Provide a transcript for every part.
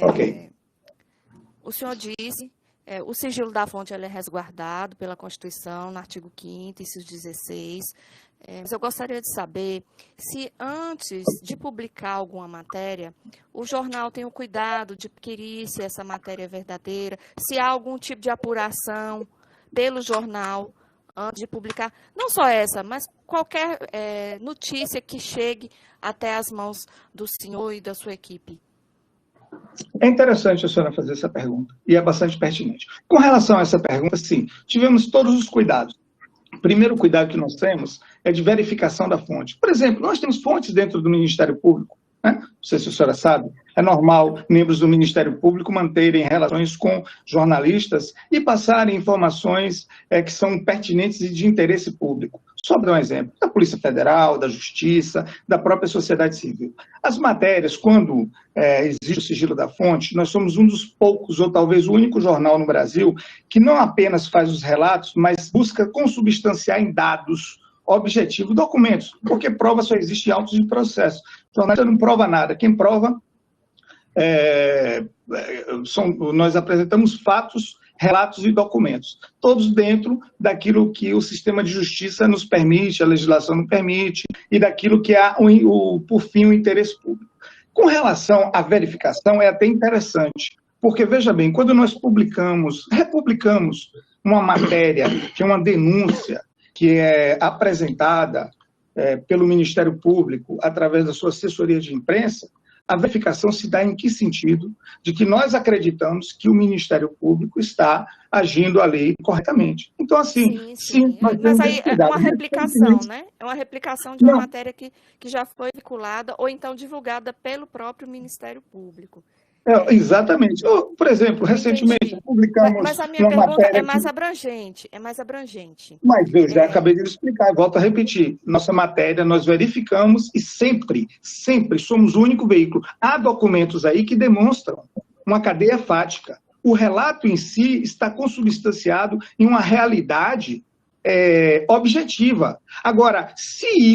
Ok. O senhor disse, o sigilo da fonte ele é resguardado pela Constituição, no artigo 5º, inciso 16. Mas eu gostaria de saber se antes de publicar alguma matéria, o jornal tem o cuidado de adquirir se essa matéria é verdadeira, se há algum tipo de apuração pelo jornal antes de publicar, não só essa, mas qualquer notícia que chegue até as mãos do senhor e da sua equipe. É interessante a senhora fazer essa pergunta, e é bastante pertinente. Com relação a essa pergunta, sim, tivemos todos os cuidados. O primeiro cuidado que nós temos é de verificação da fonte. Por exemplo, nós temos fontes dentro do Ministério Público, né? Não sei se a senhora sabe, é normal membros do Ministério Público manterem relações com jornalistas e passarem informações que são pertinentes e de interesse público. Só para dar um exemplo, da Polícia Federal, da Justiça, da própria sociedade civil. As matérias, quando existe o sigilo da fonte, nós somos um dos poucos, ou talvez o único jornal no Brasil, que não apenas faz os relatos, mas busca consubstanciar em dados objetivos, documentos, porque prova só existe em autos de processo. O jornalista não prova nada, quem prova nós apresentamos fatos, relatos e documentos, todos dentro daquilo que o sistema de justiça nos permite, a legislação nos permite, e daquilo que é, por fim, o interesse público. Com relação à verificação, é até interessante, porque, veja bem, quando nós republicamos uma matéria, que é uma denúncia, que é apresentada pelo Ministério Público através da sua assessoria de imprensa, a verificação se dá em que sentido? De que nós acreditamos que o Ministério Público está agindo a lei corretamente. Então, assim, sim mas aí é uma replicação, né? É uma replicação de uma matéria que já foi vinculada ou então divulgada pelo próprio Ministério Público. Exatamente. Por exemplo, recentemente publicamos mas a minha pergunta é mais abrangente, Mas eu já acabei de explicar, volto a repetir. Nossa matéria, nós verificamos e sempre somos o único veículo. Há documentos aí que demonstram uma cadeia fática. O relato em si está consubstanciado em uma realidade objetiva. Agora,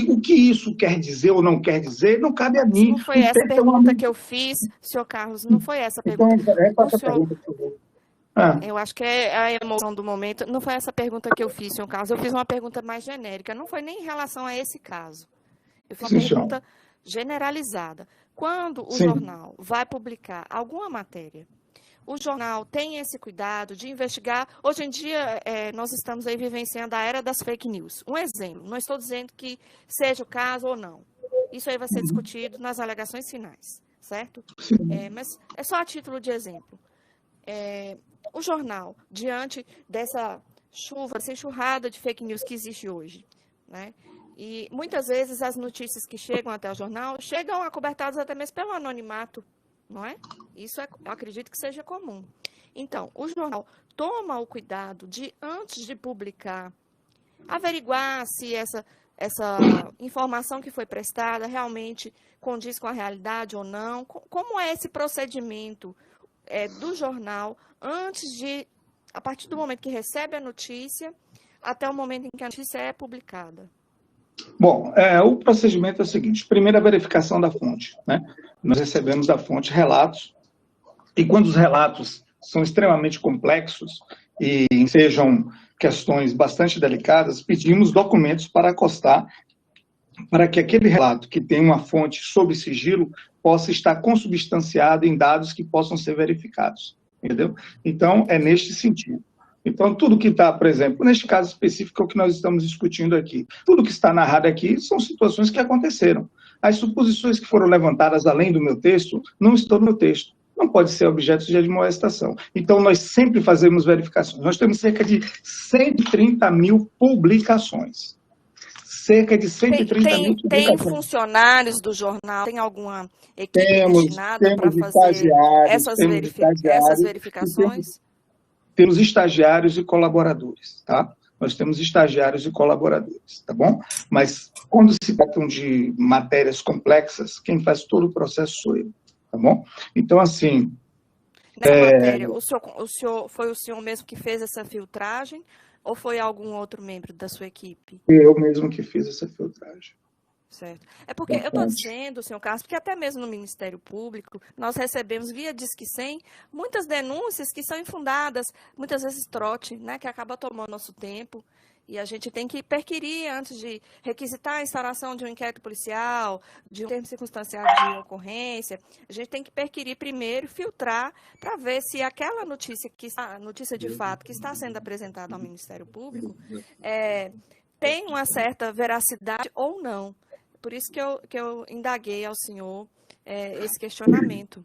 o que isso quer dizer ou não quer dizer, não cabe a mim. Não foi essa pergunta que eu fiz, senhor Carlos, não foi essa pergunta. Então, pergunta, por favor. Eu acho que é a emoção do momento. Não foi essa pergunta que eu fiz, senhor Carlos. Eu fiz uma pergunta mais genérica. Não foi nem em relação a esse caso. Foi uma pergunta generalizada. Quando o jornal vai publicar alguma matéria, o jornal tem esse cuidado de investigar. Hoje em dia, nós estamos aí vivenciando a era das fake news. Um exemplo, não estou dizendo que seja o caso ou não. Isso aí vai ser discutido nas alegações finais, certo? Mas é só a título de exemplo. O jornal, diante dessa chuva, dessa enxurrada de fake news que existe hoje, né? E muitas vezes as notícias que chegam até o jornal chegam acobertadas até mesmo pelo anonimato, não é? Isso eu acredito que seja comum. Então, o jornal toma o cuidado de, antes de publicar, averiguar se essa informação que foi prestada realmente condiz com a realidade ou não. Como é esse procedimento do jornal antes de, a partir do momento que recebe a notícia, até o momento em que a notícia é publicada? Bom, o procedimento é o seguinte: primeiro, a verificação da fonte, né? Nós recebemos da fonte relatos, e quando os relatos são extremamente complexos e sejam questões bastante delicadas, pedimos documentos para acostar, para que aquele relato que tem uma fonte sob sigilo possa estar consubstanciado em dados que possam ser verificados, entendeu? Então, é neste sentido. Então, tudo que está, por exemplo, neste caso específico, é o que nós estamos discutindo aqui. Tudo que está narrado aqui são situações que aconteceram. As suposições que foram levantadas além do meu texto não estão no meu texto. Não pode ser objeto de admoestação. Então, nós sempre fazemos verificações. Nós temos cerca de 130 mil publicações. Cerca de 130 mil publicações. Tem funcionários do jornal? Tem alguma equipe destinada para fazer essas verificações? Temos estagiários e colaboradores, tá? Nós temos estagiários e colaboradores, tá bom? Mas quando se tratam de matérias complexas, quem faz todo o processo sou eu, tá bom? Então, assim... Nessa matéria, foi o senhor mesmo que fez essa filtragem ou foi algum outro membro da sua equipe? Eu mesmo que fiz essa filtragem. Certo. É porque eu estou dizendo, senhor Carlos, porque até mesmo no Ministério Público, nós recebemos via Disque 100 muitas denúncias que são infundadas, muitas vezes trote, né, que acaba tomando nosso tempo. E a gente tem que perquirir antes de requisitar a instauração de um inquérito policial, de um termo circunstanciado de ocorrência. A gente tem que perquirir primeiro, filtrar, para ver se aquela notícia, notícia de fato que está sendo apresentada ao Ministério Público tem uma certa veracidade ou não. Por isso que eu indaguei ao senhor esse questionamento.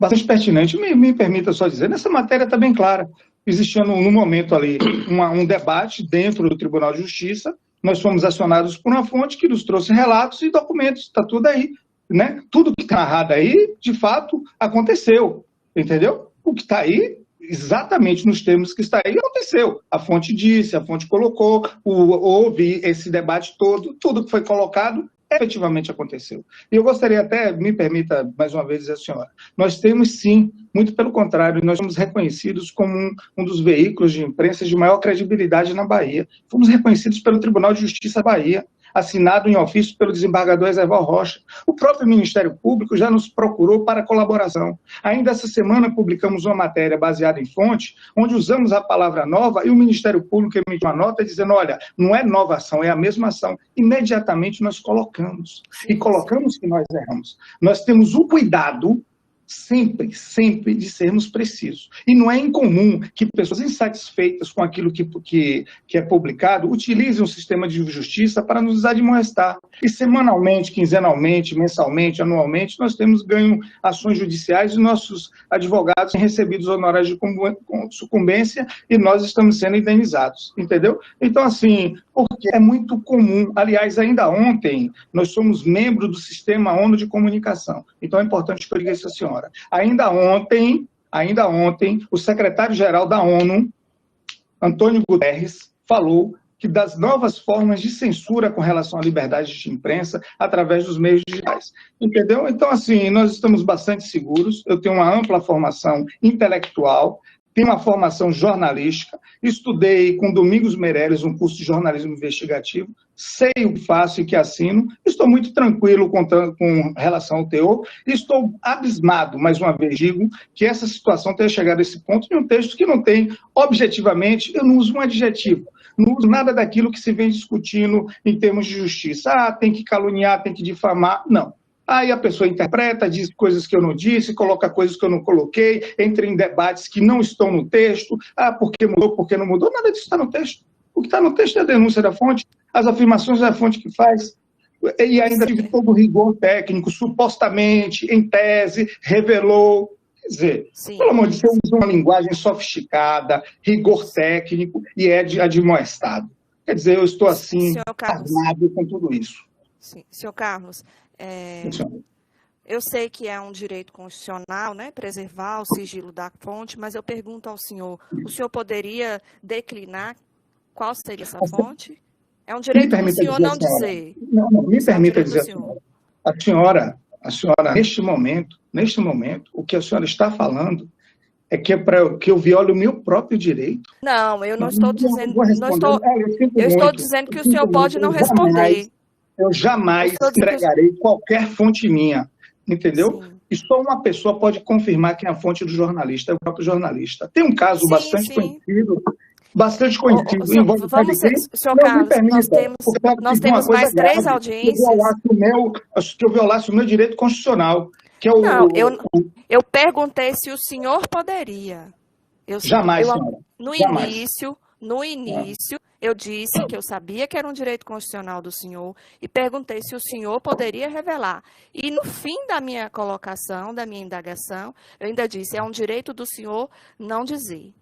Bastante pertinente. Me permita só dizer, nessa matéria está bem clara. Existia no momento ali um debate dentro do Tribunal de Justiça, nós fomos acionados por uma fonte que nos trouxe relatos e documentos, está tudo aí, né? Tudo que está narrado aí, de fato, aconteceu, entendeu? O que está aí, exatamente nos termos que está aí, aconteceu. A fonte disse, a fonte colocou, houve esse debate todo, tudo que foi colocado, efetivamente aconteceu. E eu gostaria até, me permita mais uma vez dizer, senhora, nós temos sim, muito pelo contrário, nós somos reconhecidos como um dos veículos de imprensa de maior credibilidade na Bahia. Fomos reconhecidos pelo Tribunal de Justiça da Bahia, assinado em ofício pelo desembargador Ezeval Rocha. O próprio Ministério Público já nos procurou para colaboração. Ainda essa semana publicamos uma matéria baseada em fonte, onde usamos a palavra nova e o Ministério Público emitiu uma nota dizendo, olha, não é nova ação, é a mesma ação. Imediatamente nós colocamos. E colocamos que nós erramos. Nós temos o cuidado sempre de sermos precisos. E não é incomum que pessoas insatisfeitas com aquilo que é publicado utilizem o sistema de justiça para nos admoestar. E semanalmente, quinzenalmente, mensalmente, anualmente, nós temos ganho ações judiciais e nossos advogados têm recebido honorários de sucumbência e nós estamos sendo indenizados, entendeu? Então, assim, porque é muito comum. Aliás, ainda ontem, nós somos membros do Sistema ONU de Comunicação. Então, é importante que eu diga isso à senhora. Ainda ontem, o secretário-geral da ONU, Antônio Guterres, falou que das novas formas de censura com relação à liberdade de imprensa através dos meios digitais. Entendeu? Então, assim, nós estamos bastante seguros. Eu tenho uma ampla formação intelectual, tenho uma formação jornalística, estudei com Domingos Meirelles um curso de jornalismo investigativo, sei o que faço e que assino, estou muito tranquilo com relação ao teor, e estou abismado, mais uma vez digo, que essa situação tenha chegado a esse ponto em um texto que não tem, objetivamente, eu não uso um adjetivo, não uso nada daquilo que se vem discutindo em termos de justiça. Ah, tem que caluniar, tem que difamar, não. Aí a pessoa interpreta, diz coisas que eu não disse, coloca coisas que eu não coloquei, entra em debates que não estão no texto. Ah, por que mudou, por que não mudou? Nada disso está no texto. O que está no texto é a denúncia da fonte, as afirmações da fonte que faz. E ainda tive todo o rigor técnico, supostamente, em tese, revelou. Quer dizer, pelo amor de Deus, usa uma linguagem sofisticada, rigor técnico e é admoestado. Quer dizer, eu estou assim, armado com tudo isso. Sim. Senhor Carlos, eu sei que é um direito constitucional, né, preservar o sigilo da fonte, mas eu pergunto ao senhor, o senhor poderia declinar qual seria essa fonte? É um direito do senhor não dizer. Não, me permita dizer, a senhora, neste momento, o que a senhora está falando é que é para que eu viole o meu próprio direito. Não, eu não estou dizendo, eu estou dizendo que o senhor pode não responder. Eu jamais entregarei qualquer fonte minha, entendeu? Sim. E só uma pessoa pode confirmar que é a fonte do jornalista, é o próprio jornalista. Tem um caso bastante conhecido, envolve senhor Carlos, nós temos mais 3 audiências. Que eu violasse o meu direito constitucional, que é o... Não, eu perguntei se o senhor poderia. Jamais, senhora. No início, eu disse que eu sabia que era um direito constitucional do senhor e perguntei se o senhor poderia revelar. E no fim da minha colocação, da minha indagação, eu ainda disse, é um direito do senhor não dizer.